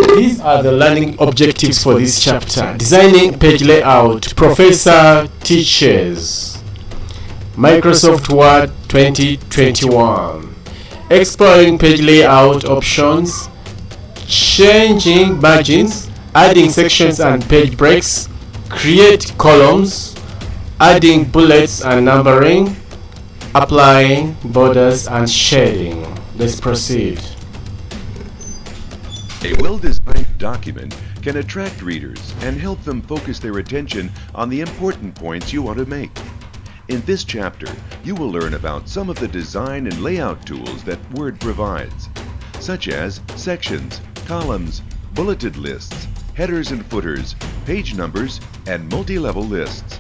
These are the learning objectives for this chapter. Designing page layout. Professor teaches Microsoft Word 2021. Exploring page layout options. Changing margins. Adding sections and page breaks. Create columns. Adding bullets and numbering. Applying borders and shading. Let's proceed. A well-designed document can attract readers and help them focus their attention on the important points you want to make. In this chapter, you will learn about some of the design and layout tools that Word provides, such as sections, columns, bulleted lists, headers and footers, page numbers, and multi-level lists.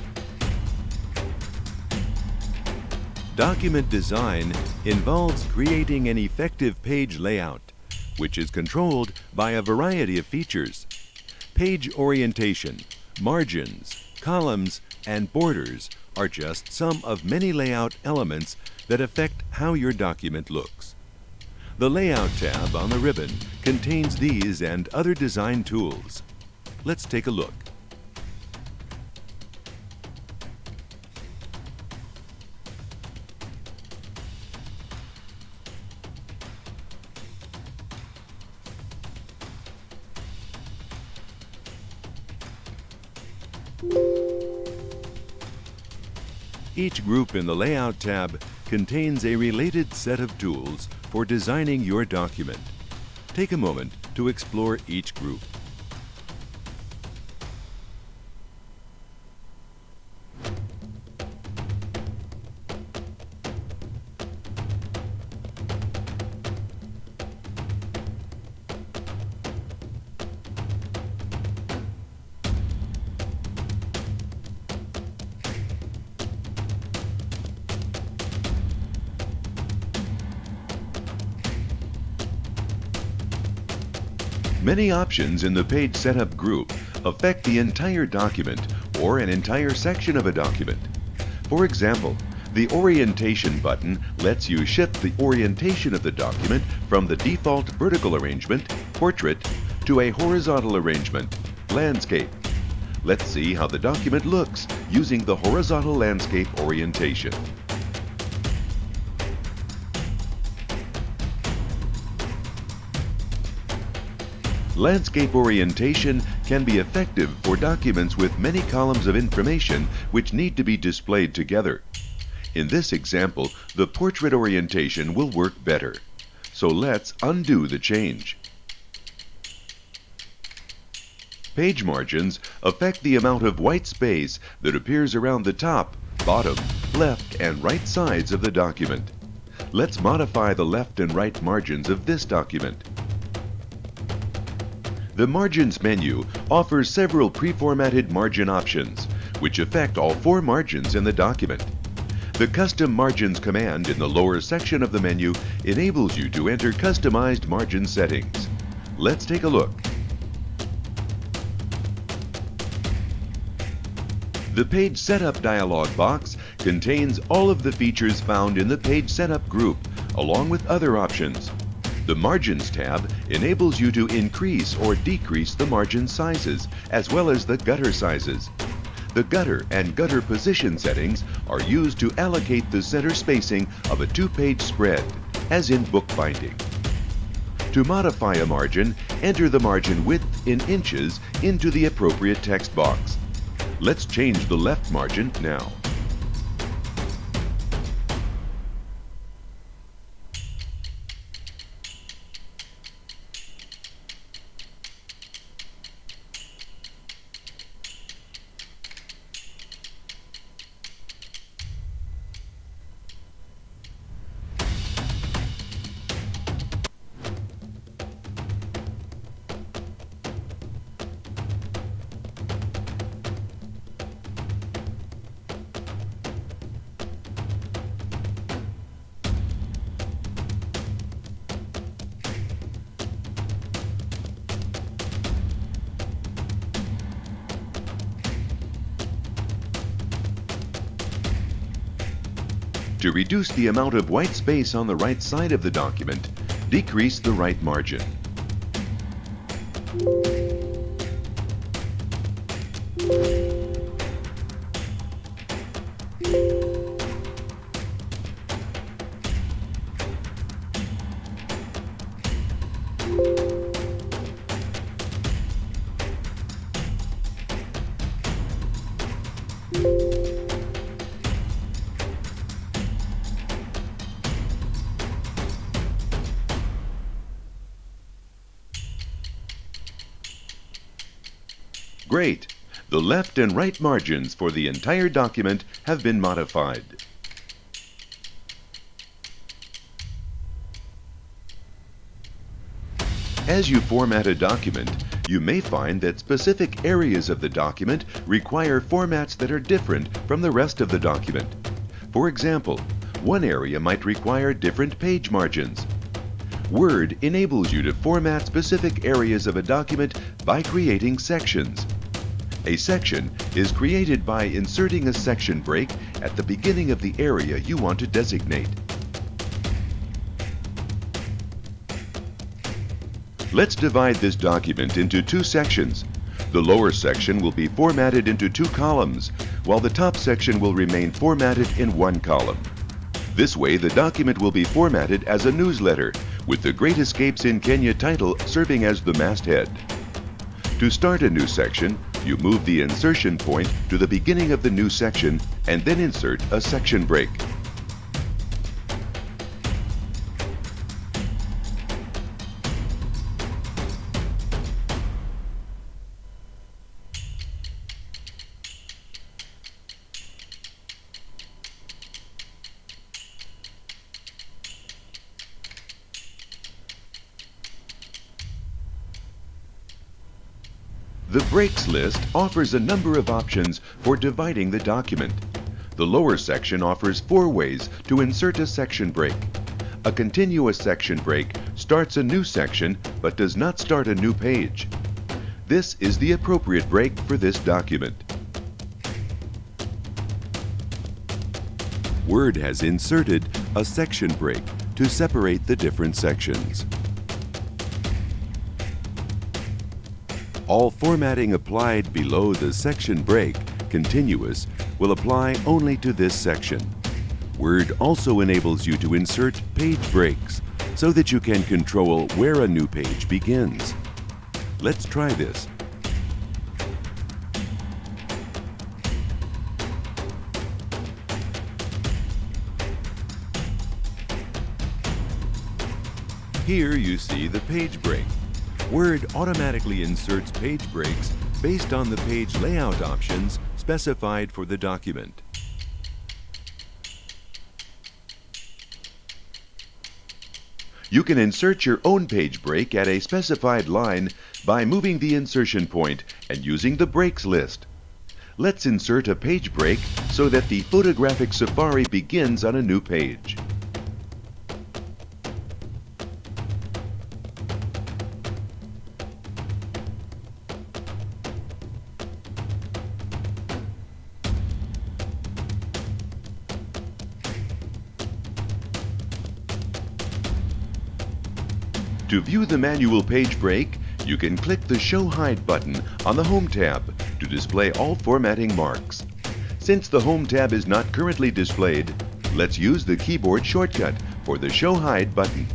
Document design involves creating an effective page layout, which is controlled by a variety of features. Page orientation, margins, columns, and borders are just some of many layout elements that affect how your document looks. The Layout tab on the ribbon contains these and other design tools. Let's take a look. Each group in the Layout tab contains a related set of tools for designing your document. Take a moment to explore each group. Many options in the Page Setup group affect the entire document or an entire section of a document. For example, the Orientation button lets you shift the orientation of the document from the default vertical arrangement, Portrait, to a horizontal arrangement, Landscape. Let's see how the document looks using the horizontal landscape orientation. Landscape orientation can be effective for documents with many columns of information which need to be displayed together. In this example, the portrait orientation will work better. So let's undo the change. Page margins affect the amount of white space that appears around the top, bottom, left, and right sides of the document. Let's modify the left and right margins of this document. The Margins menu offers several pre-formatted margin options, which affect all four margins in the document. The Custom Margins command in the lower section of the menu enables you to enter customized margin settings. Let's take a look. The Page Setup dialog box contains all of the features found in the Page Setup group, along with other options. The Margins tab enables you to increase or decrease the margin sizes, as well as the gutter sizes. The gutter and gutter position settings are used to allocate the center spacing of a two-page spread, as in bookbinding. To modify a margin, enter the margin width in inches into the appropriate text box. Let's change the left margin now. To reduce the amount of white space on the right side of the document, decrease the right margin. Great! The left and right margins for the entire document have been modified. As you format a document, you may find that specific areas of the document require formats that are different from the rest of the document. For example, one area might require different page margins. Word enables you to format specific areas of a document by creating sections. A section is created by inserting a section break at the beginning of the area you want to designate. Let's divide this document into two sections. The lower section will be formatted into two columns, while the top section will remain formatted in one column. This way, the document will be formatted as a newsletter, with the Great Escapes in Kenya title serving as the masthead. To start a new section, you move the insertion point to the beginning of the new section and then insert a section break. The breaks list offers a number of options for dividing the document. The lower section offers 4 ways to insert a section break. A continuous section break starts a new section but does not start a new page. This is the appropriate break for this document. Word has inserted a section break to separate the different sections. All formatting applied below the section break, continuous, will apply only to this section. Word also enables you to insert page breaks so that you can control where a new page begins. Let's try this. Here you see the page break. Word automatically inserts page breaks based on the page layout options specified for the document. You can insert your own page break at a specified line by moving the insertion point and using the breaks list. Let's insert a page break so that the photographic safari begins on a new page. To view the manual page break, you can click the Show Hide button on the Home tab to display all formatting marks. Since the Home tab is not currently displayed, let's use the keyboard shortcut for the Show Hide button.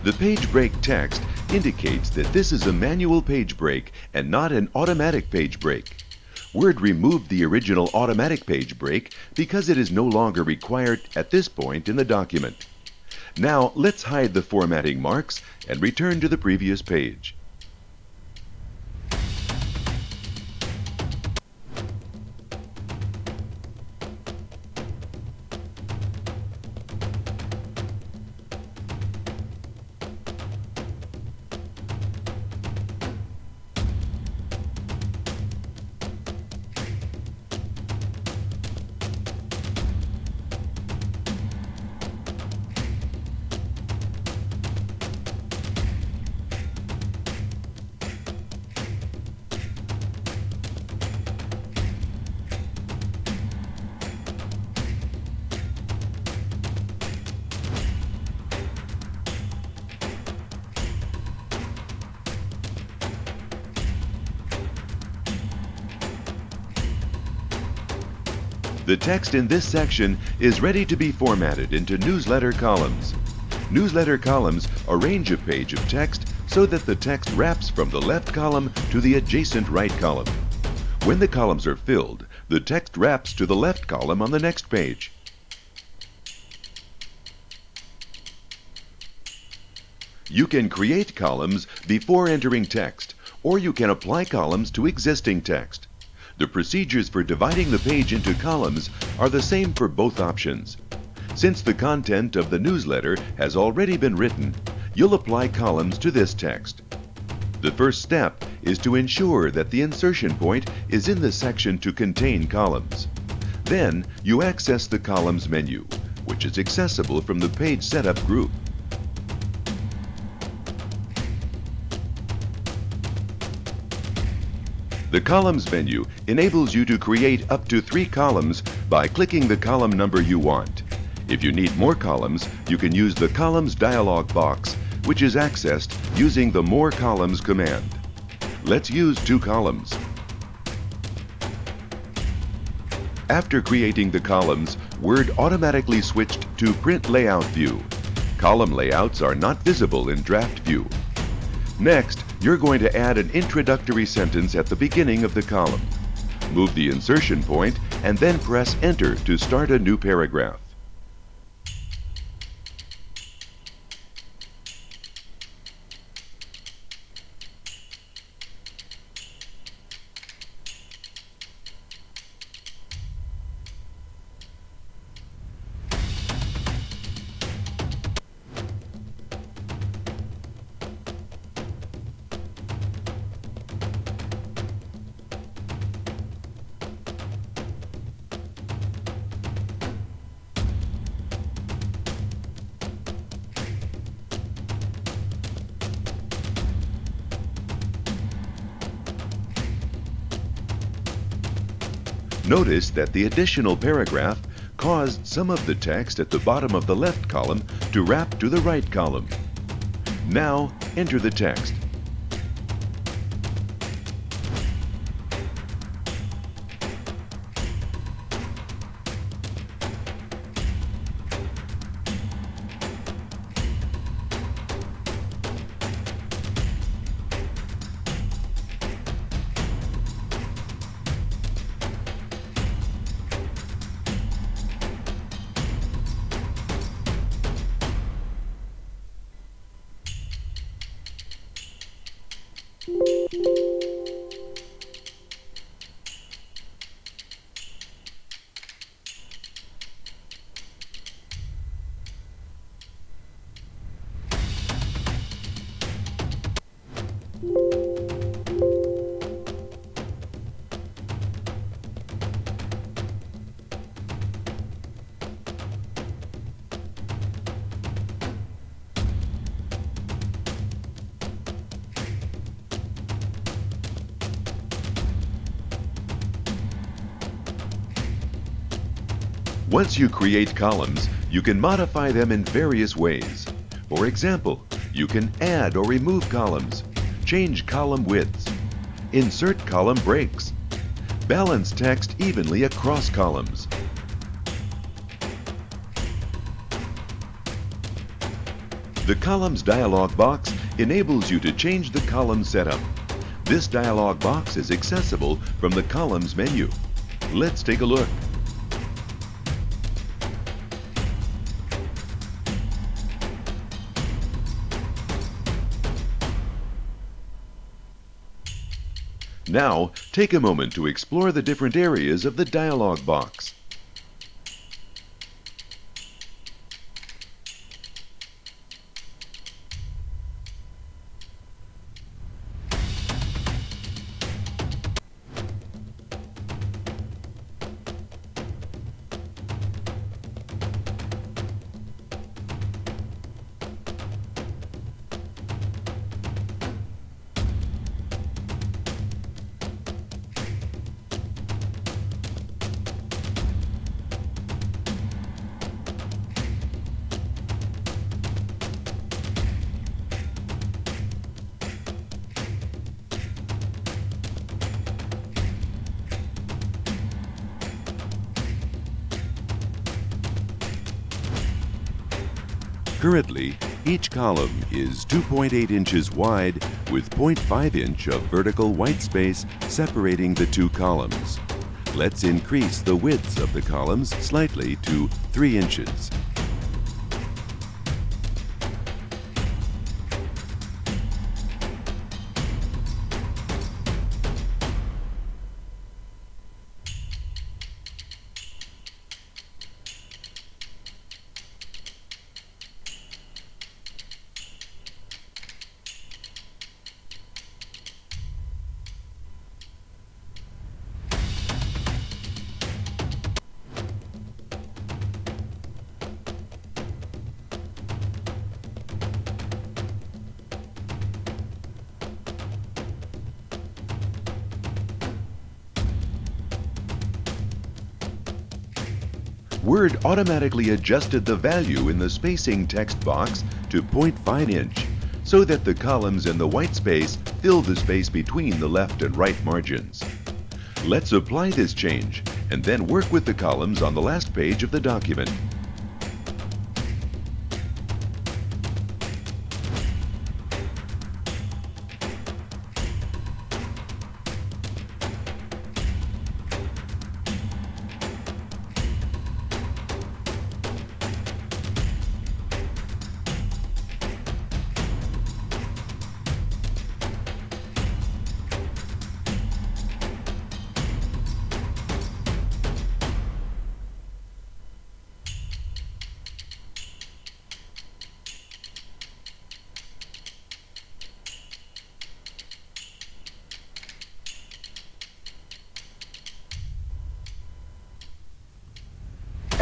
The page break text indicates that this is a manual page break and not an automatic page break. Word removed the original automatic page break because it is no longer required at this point in the document. Now let's hide the formatting marks and return to the previous page. The text in this section is ready to be formatted into newsletter columns. Newsletter columns arrange a page of text so that the text wraps from the left column to the adjacent right column. When the columns are filled, the text wraps to the left column on the next page. You can create columns before entering text, or you can apply columns to existing text. The procedures for dividing the page into columns are the same for both options. Since the content of the newsletter has already been written, you'll apply columns to this text. The first step is to ensure that the insertion point is in the section to contain columns. Then you access the Columns menu, which is accessible from the Page Setup group. The Columns menu enables you to create up to 3 columns by clicking the column number you want. If you need more columns, you can use the Columns dialog box, which is accessed using the More Columns command. Let's use 2 columns. After creating the columns, Word automatically switched to Print Layout View. Column layouts are not visible in Draft View. Next, you're going to add an introductory sentence at the beginning of the column. Move the insertion point and then press Enter to start a new paragraph. Notice that the additional paragraph caused some of the text at the bottom of the left column to wrap to the right column. Now, enter the text. Once you create columns, you can modify them in various ways. For example, you can add or remove columns, change column widths, insert column breaks, balance text evenly across columns. The Columns dialog box enables you to change the column setup. This dialog box is accessible from the Columns menu. Let's take a look. Now, take a moment to explore the different areas of the dialog box. Currently, each column is 2.8 inches wide with 0.5 inch of vertical white space separating the two columns. Let's increase the widths of the columns slightly to 3 inches. Word automatically adjusted the value in the spacing text box to 0.5 inch so that the columns in the white space fill the space between the left and right margins. Let's apply this change and then work with the columns on the last page of the document.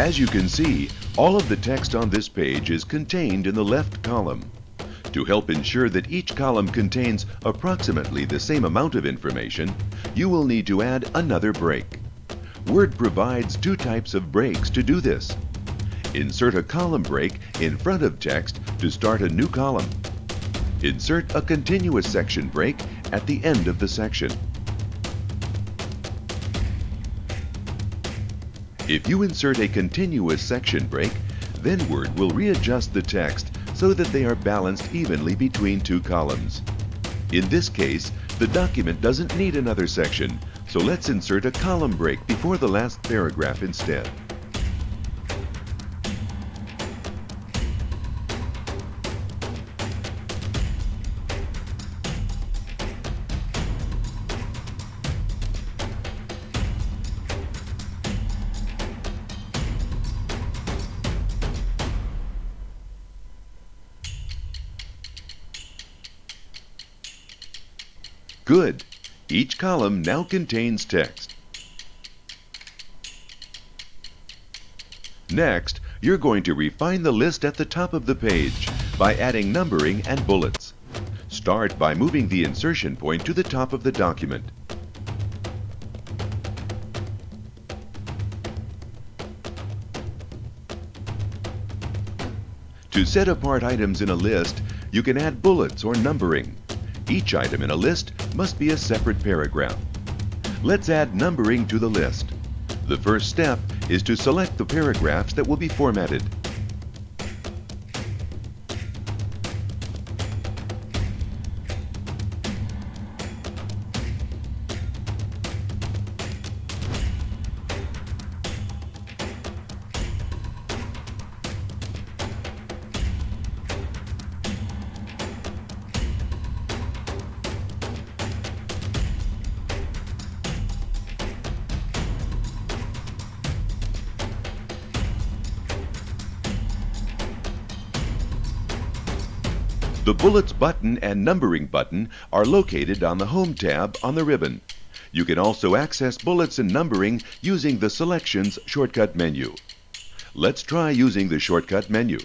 As you can see, all of the text on this page is contained in the left column. To help ensure that each column contains approximately the same amount of information, you will need to add another break. Word provides two types of breaks to do this. Insert a column break in front of text to start a new column. Insert a continuous section break at the end of the section. If you insert a continuous section break, then Word will readjust the text so that they are balanced evenly between two columns. In this case, the document doesn't need another section, so let's insert a column break before the last paragraph instead. Good! Each column now contains text. Next, you're going to refine the list at the top of the page by adding numbering and bullets. Start by moving the insertion point to the top of the document. To set apart items in a list, you can add bullets or numbering. Each item in a list must be a separate paragraph. Let's add numbering to the list. The first step is to select the paragraphs that will be formatted. The Bullets button and Numbering button are located on the Home tab on the ribbon. You can also access bullets and numbering using the Selections shortcut menu. Let's try using the shortcut menu.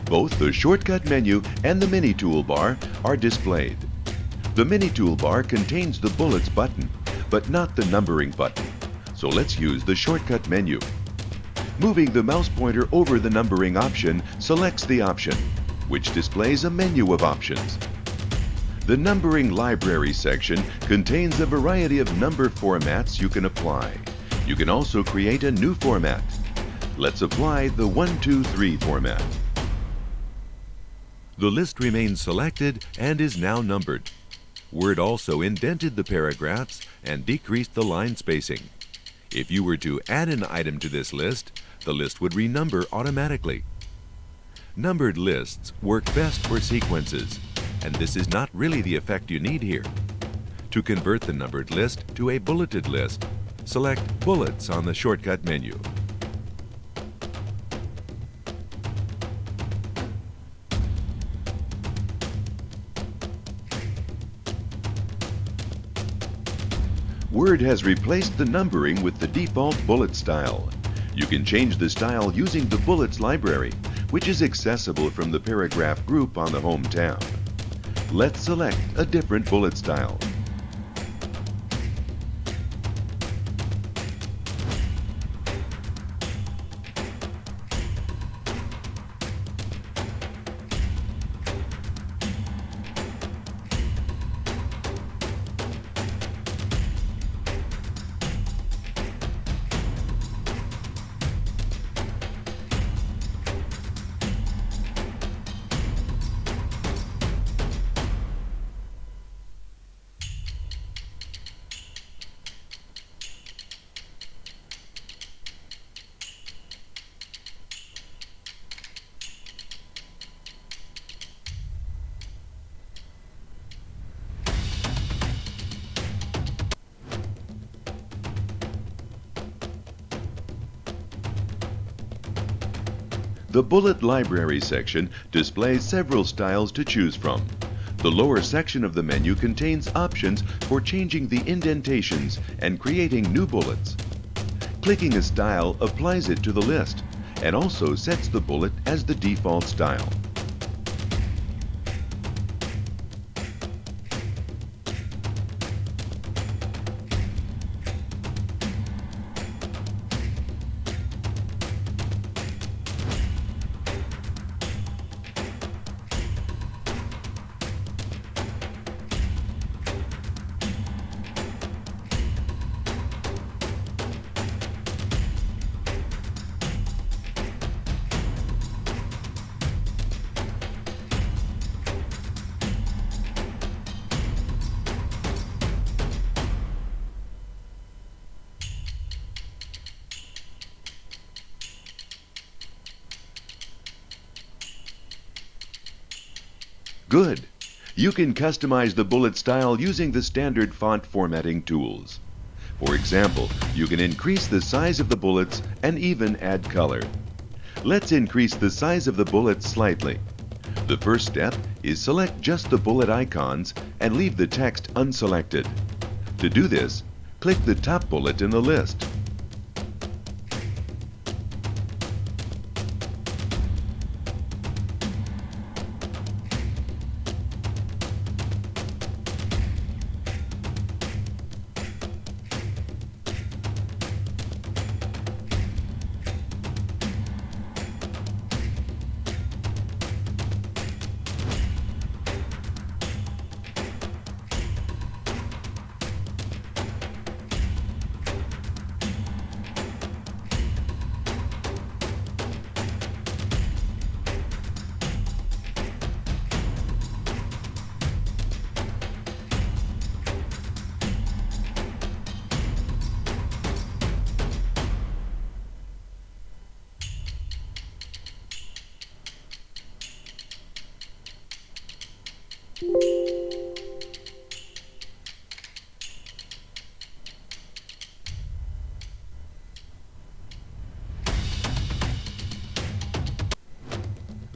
Both the shortcut menu and the mini toolbar are displayed. The mini toolbar contains the bullets button, but not the numbering button. So let's use the shortcut menu. Moving the mouse pointer over the numbering option selects the option, which displays a menu of options. The numbering library section contains a variety of number formats you can apply. You can also create a new format. Let's apply the 1, 2, 3 format. The list remains selected and is now numbered. Word also indented the paragraphs and decreased the line spacing. If you were to add an item to this list, the list would renumber automatically. Numbered lists work best for sequences, and this is not really the effect you need here. To convert the numbered list to a bulleted list, select Bullets on the shortcut menu. Word has replaced the numbering with the default bullet style. You can change the style using the Bullets library, which is accessible from the paragraph group on the Home tab. Let's select a different bullet style. The Bullet Library section displays several styles to choose from. The lower section of the menu contains options for changing the indentations and creating new bullets. Clicking a style applies it to the list and also sets the bullet as the default style. Good! You can customize the bullet style using the standard font formatting tools. For example, you can increase the size of the bullets and even add color. Let's increase the size of the bullets slightly. The first step is select just the bullet icons and leave the text unselected. To do this, click the top bullet in the list.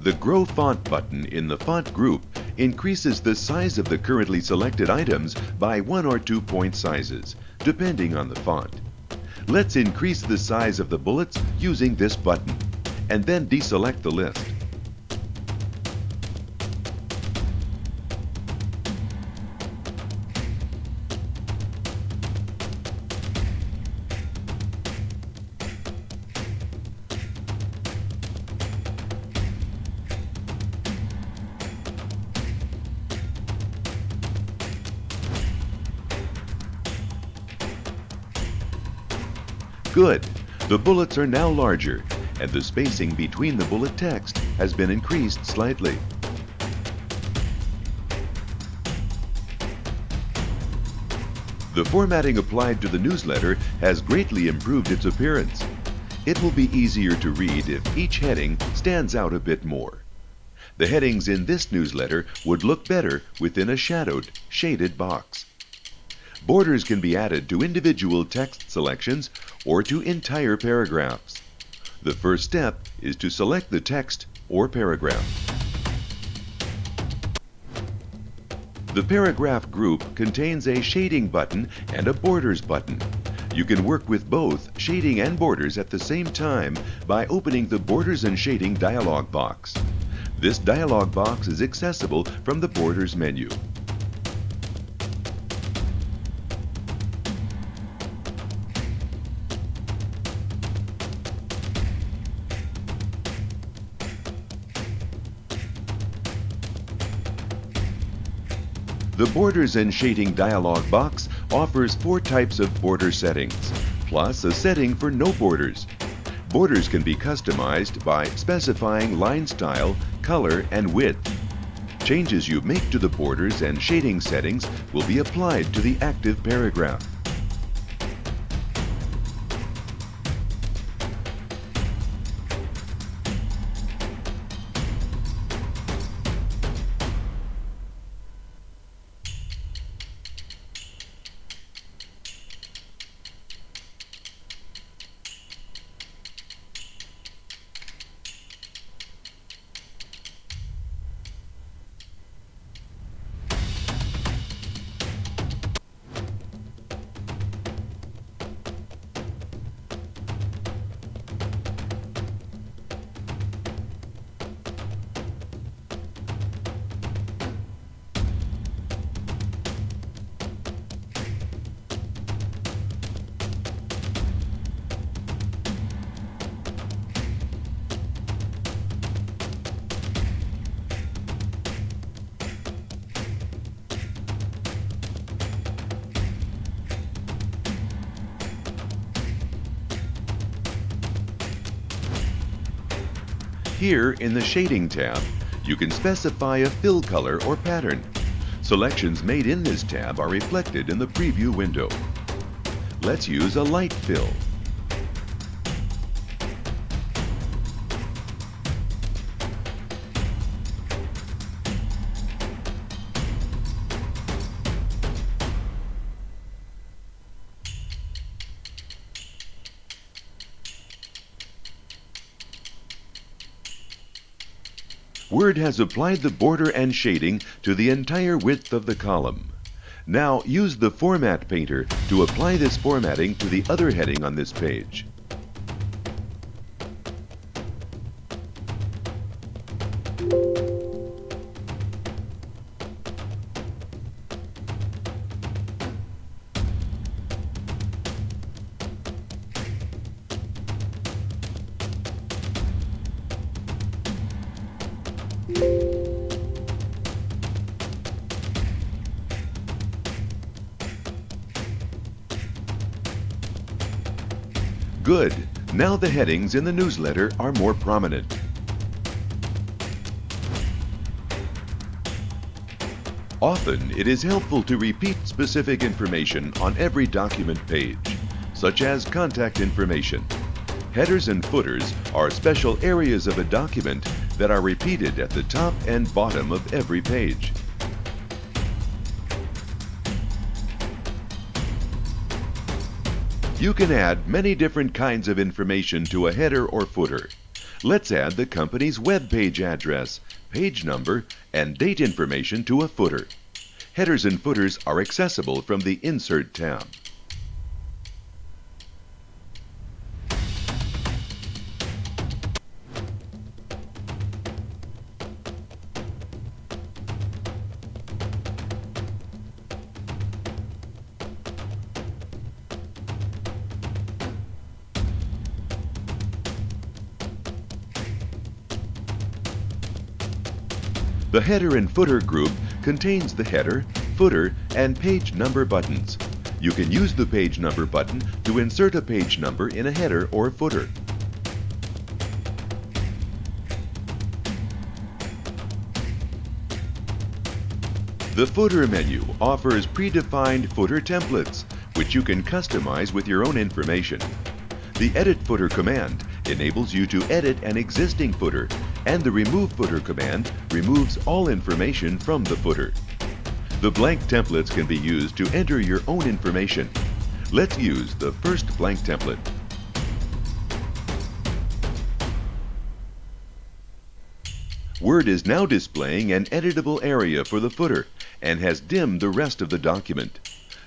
The Grow Font button in the Font group increases the size of the currently selected items by 1 or 2 point sizes, depending on the font. Let's increase the size of the bullets using this button, and then deselect the list. Good! The bullets are now larger, and the spacing between the bullet text has been increased slightly. The formatting applied to the newsletter has greatly improved its appearance. It will be easier to read if each heading stands out a bit more. The headings in this newsletter would look better within a shadowed, shaded box. Borders can be added to individual text selections or to entire paragraphs. The first step is to select the text or paragraph. The paragraph group contains a shading button and a borders button. You can work with both shading and borders at the same time by opening the Borders and Shading dialog box. This dialog box is accessible from the Borders menu. The Borders and Shading dialog box offers 4 types of border settings, plus a setting for no borders. Borders can be customized by specifying line style, color, and width. Changes you make to the borders and shading settings will be applied to the active paragraph. Here in the Shading tab, you can specify a fill color or pattern. Selections made in this tab are reflected in the preview window. Let's use a light fill. Word has applied the border and shading to the entire width of the column. Now use the Format Painter to apply this formatting to the other heading on this page. Good. Now the headings in the newsletter are more prominent. Often, it is helpful to repeat specific information on every document page, such as contact information. Headers and footers are special areas of a document that are repeated at the top and bottom of every page. You can add many different kinds of information to a header or footer. Let's add the company's web page address, page number, and date information to a footer. Headers and footers are accessible from the Insert tab. The Header and Footer group contains the header, footer, and page number buttons. You can use the page number button to insert a page number in a header or footer. The Footer menu offers predefined footer templates, which you can customize with your own information. The Edit Footer command enables you to edit an existing footer, and the Remove Footer command removes all information from the footer. The blank templates can be used to enter your own information. Let's use the first blank template. Word is now displaying an editable area for the footer and has dimmed the rest of the document.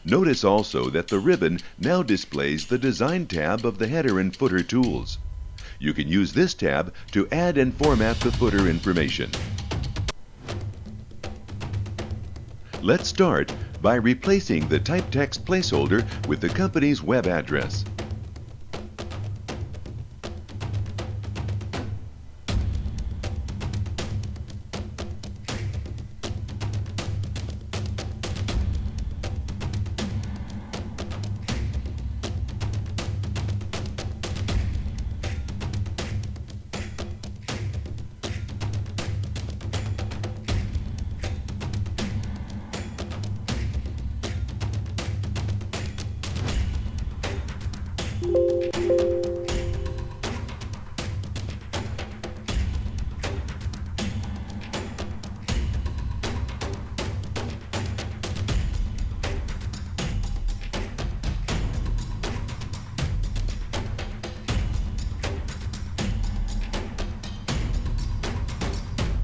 Notice also that the ribbon now displays the Design tab of the Header and Footer tools. You can use this tab to add and format the footer information. Let's start by replacing the type text placeholder with the company's web address.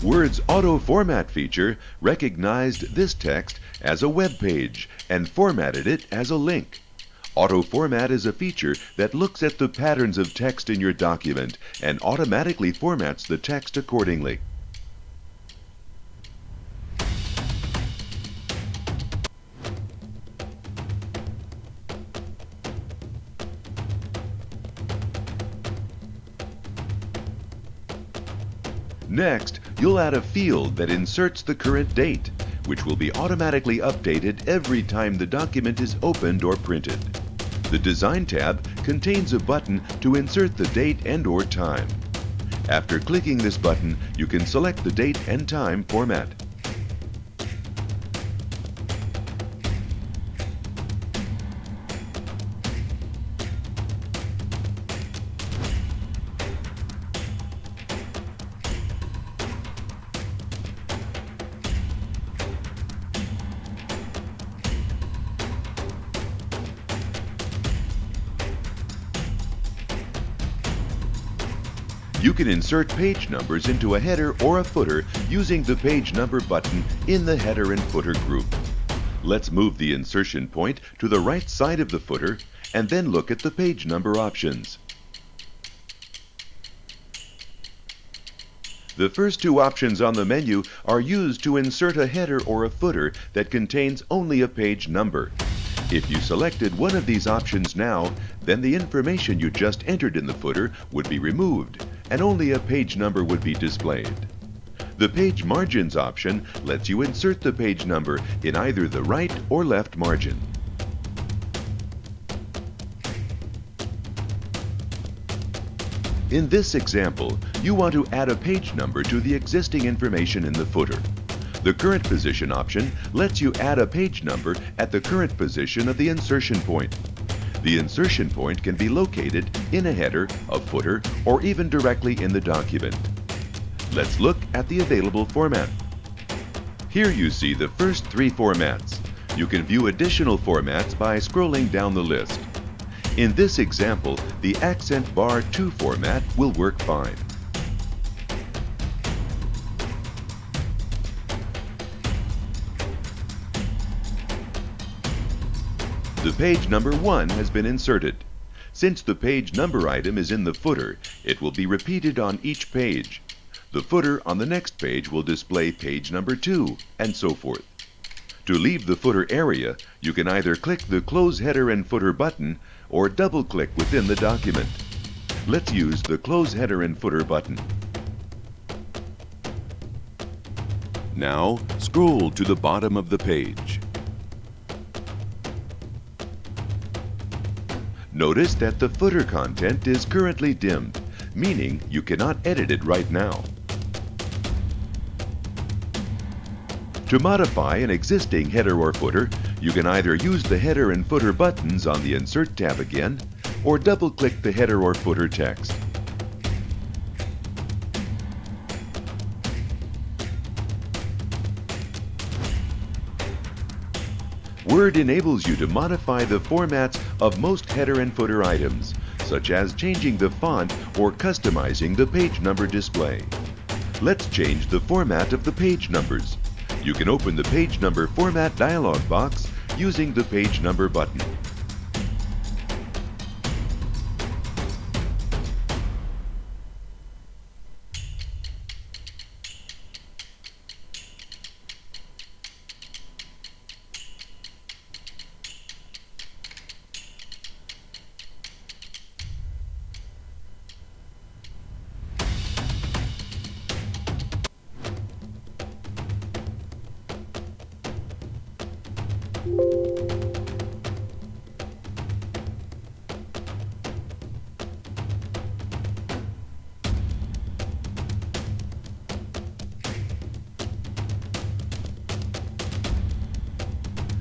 Word's Auto Format feature recognized this text as a web page and formatted it as a link. Auto Format is a feature that looks at the patterns of text in your document and automatically formats the text accordingly. Next, you'll add a field that inserts the current date, which will be automatically updated every time the document is opened or printed. The Design tab contains a button to insert the date and/or time. After clicking this button, you can select the date and time format. You can insert page numbers into a header or a footer using the Page Number button in the Header and Footer group. Let's move the insertion point to the right side of the footer and then look at the page number options. The first two options on the menu are used to insert a header or a footer that contains only a page number. If you selected one of these options now, then the information you just entered in the footer would be removed, and only a page number would be displayed. The Page Margins option lets you insert the page number in either the right or left margin. In this example, you want to add a page number to the existing information in the footer. The Current Position option lets you add a page number at the current position of the insertion point. The insertion point can be located in a header, a footer, or even directly in the document. Let's look at the available format. Here you see the first three formats. You can view additional formats by scrolling down the list. In this example, the Accent Bar 2 format will work fine. The page number 1 has been inserted. Since the page number item is in the footer, it will be repeated on each page. The footer on the next page will display page number 2, and so forth. To leave the footer area, you can either click the Close Header and Footer button or double-click within the document. Let's use the Close Header and Footer button. Now, scroll to the bottom of the page. Notice that the footer content is currently dimmed, meaning you cannot edit it right now. To modify an existing header or footer, you can either use the header and footer buttons on the Insert tab again, or double-click the header or footer text. Word enables you to modify the formats of most header and footer items, such as changing the font or customizing the page number display. Let's change the format of the page numbers. You can open the Page Number Format dialog box using the Page Number button.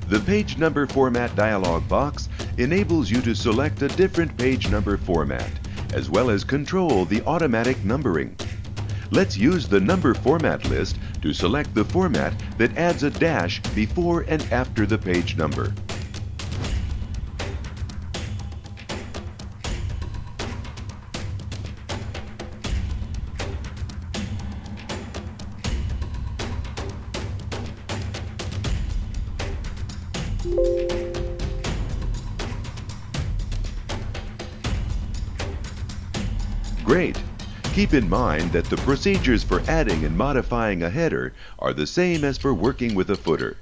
The Page Number Format dialog box enables you to select a different page number format, as well as control the automatic numbering. Let's use the number format list to select the format that adds a dash before and after the page number. Great! Keep in mind that the procedures for adding and modifying a header are the same as for working with a footer.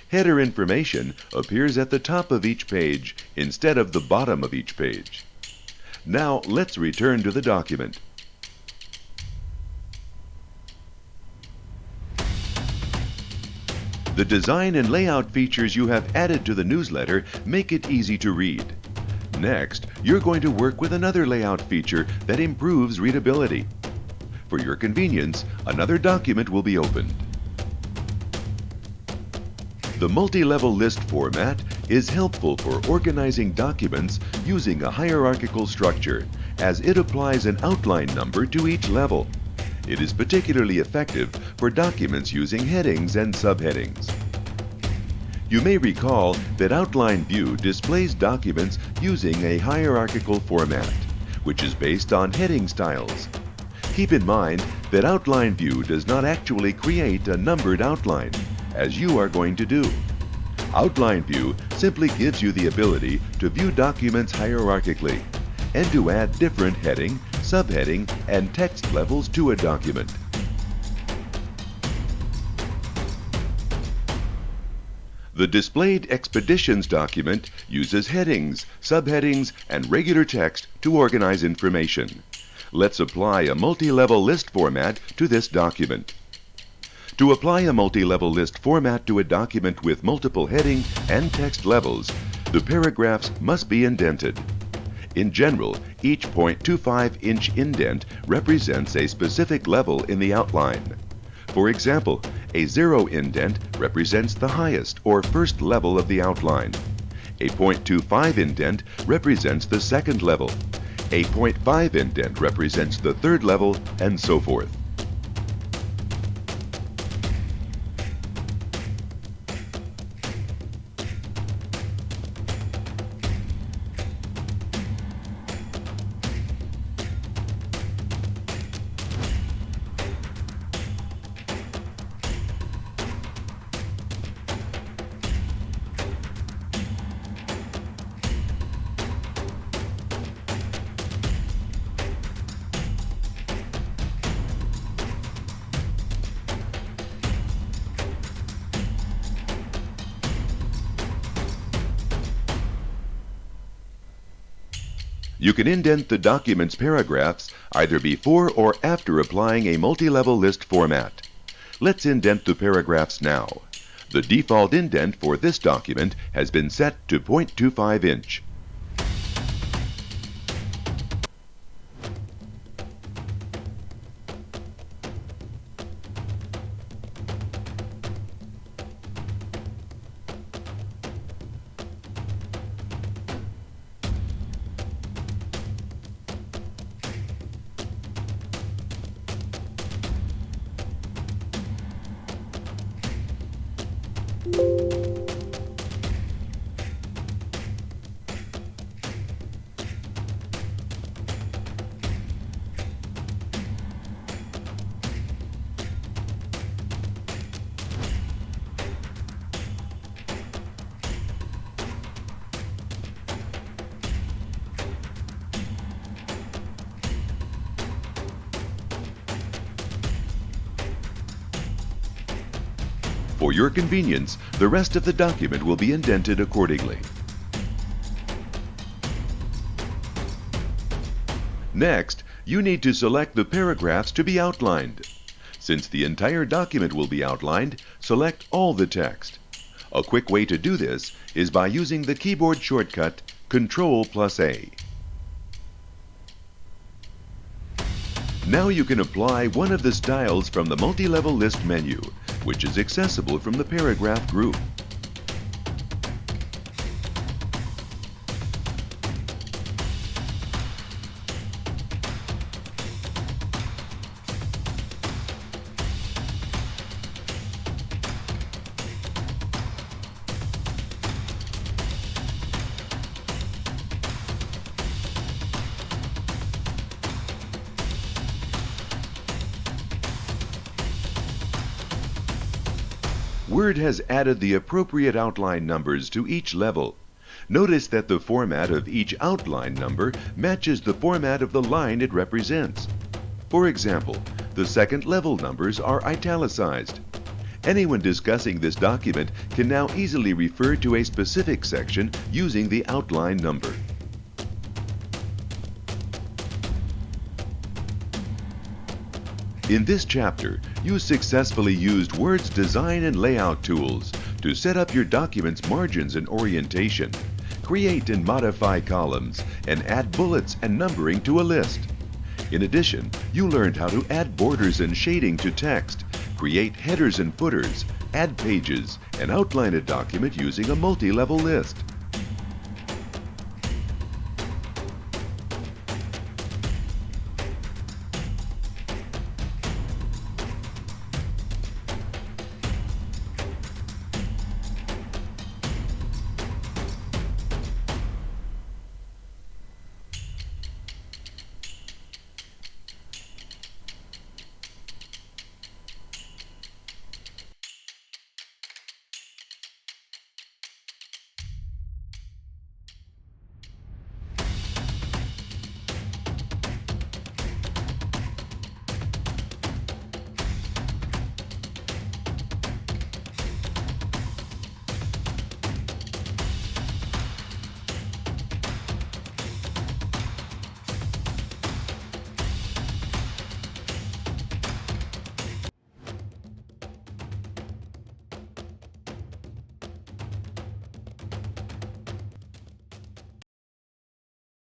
Header information appears at the top of each page instead of the bottom of each page. Now let's return to the document. The design and layout features you have added to the newsletter make it easy to read. Next, you're going to work with another layout feature that improves readability. For your convenience, another document will be opened. The multi-level list format is helpful for organizing documents using a hierarchical structure, as it applies an outline number to each level. It is particularly effective for documents using headings and subheadings. You may recall that Outline View displays documents using a hierarchical format, which is based on heading styles. Keep in mind that Outline View does not actually create a numbered outline, as you are going to do. Outline View simply gives you the ability to view documents hierarchically and to add different heading, subheading, and text levels to a document. The Displayed Expeditions document uses headings, subheadings, and regular text to organize information. Let's apply a multi-level list format to this document. To apply a multi-level list format to a document with multiple heading and text levels, the paragraphs must be indented. In general, each 0.25-inch indent represents a specific level in the outline. For example, a 0 indent represents the highest or first level of the outline. A 0.25 indent represents the second level. A 0.5 indent represents the third level, and so forth. You can indent the document's paragraphs either before or after applying a multi-level list format. Let's indent the paragraphs now. The default indent for this document has been set to 0.25 inch. For your convenience, the rest of the document will be indented accordingly. Next, you need to select the paragraphs to be outlined. Since the entire document will be outlined, select all the text. A quick way to do this is by using the keyboard shortcut Ctrl+A. Now you can apply one of the styles from the multi-level list menu, which is accessible from the paragraph group. Word has added the appropriate outline numbers to each level. Notice that the format of each outline number matches the format of the line it represents. For example, the second level numbers are italicized. Anyone discussing this document can now easily refer to a specific section using the outline number. In this chapter, you successfully used Word's design and layout tools to set up your document's margins and orientation, create and modify columns, and add bullets and numbering to a list. In addition, you learned how to add borders and shading to text, create headers and footers, add pages, and outline a document using a multi-level list.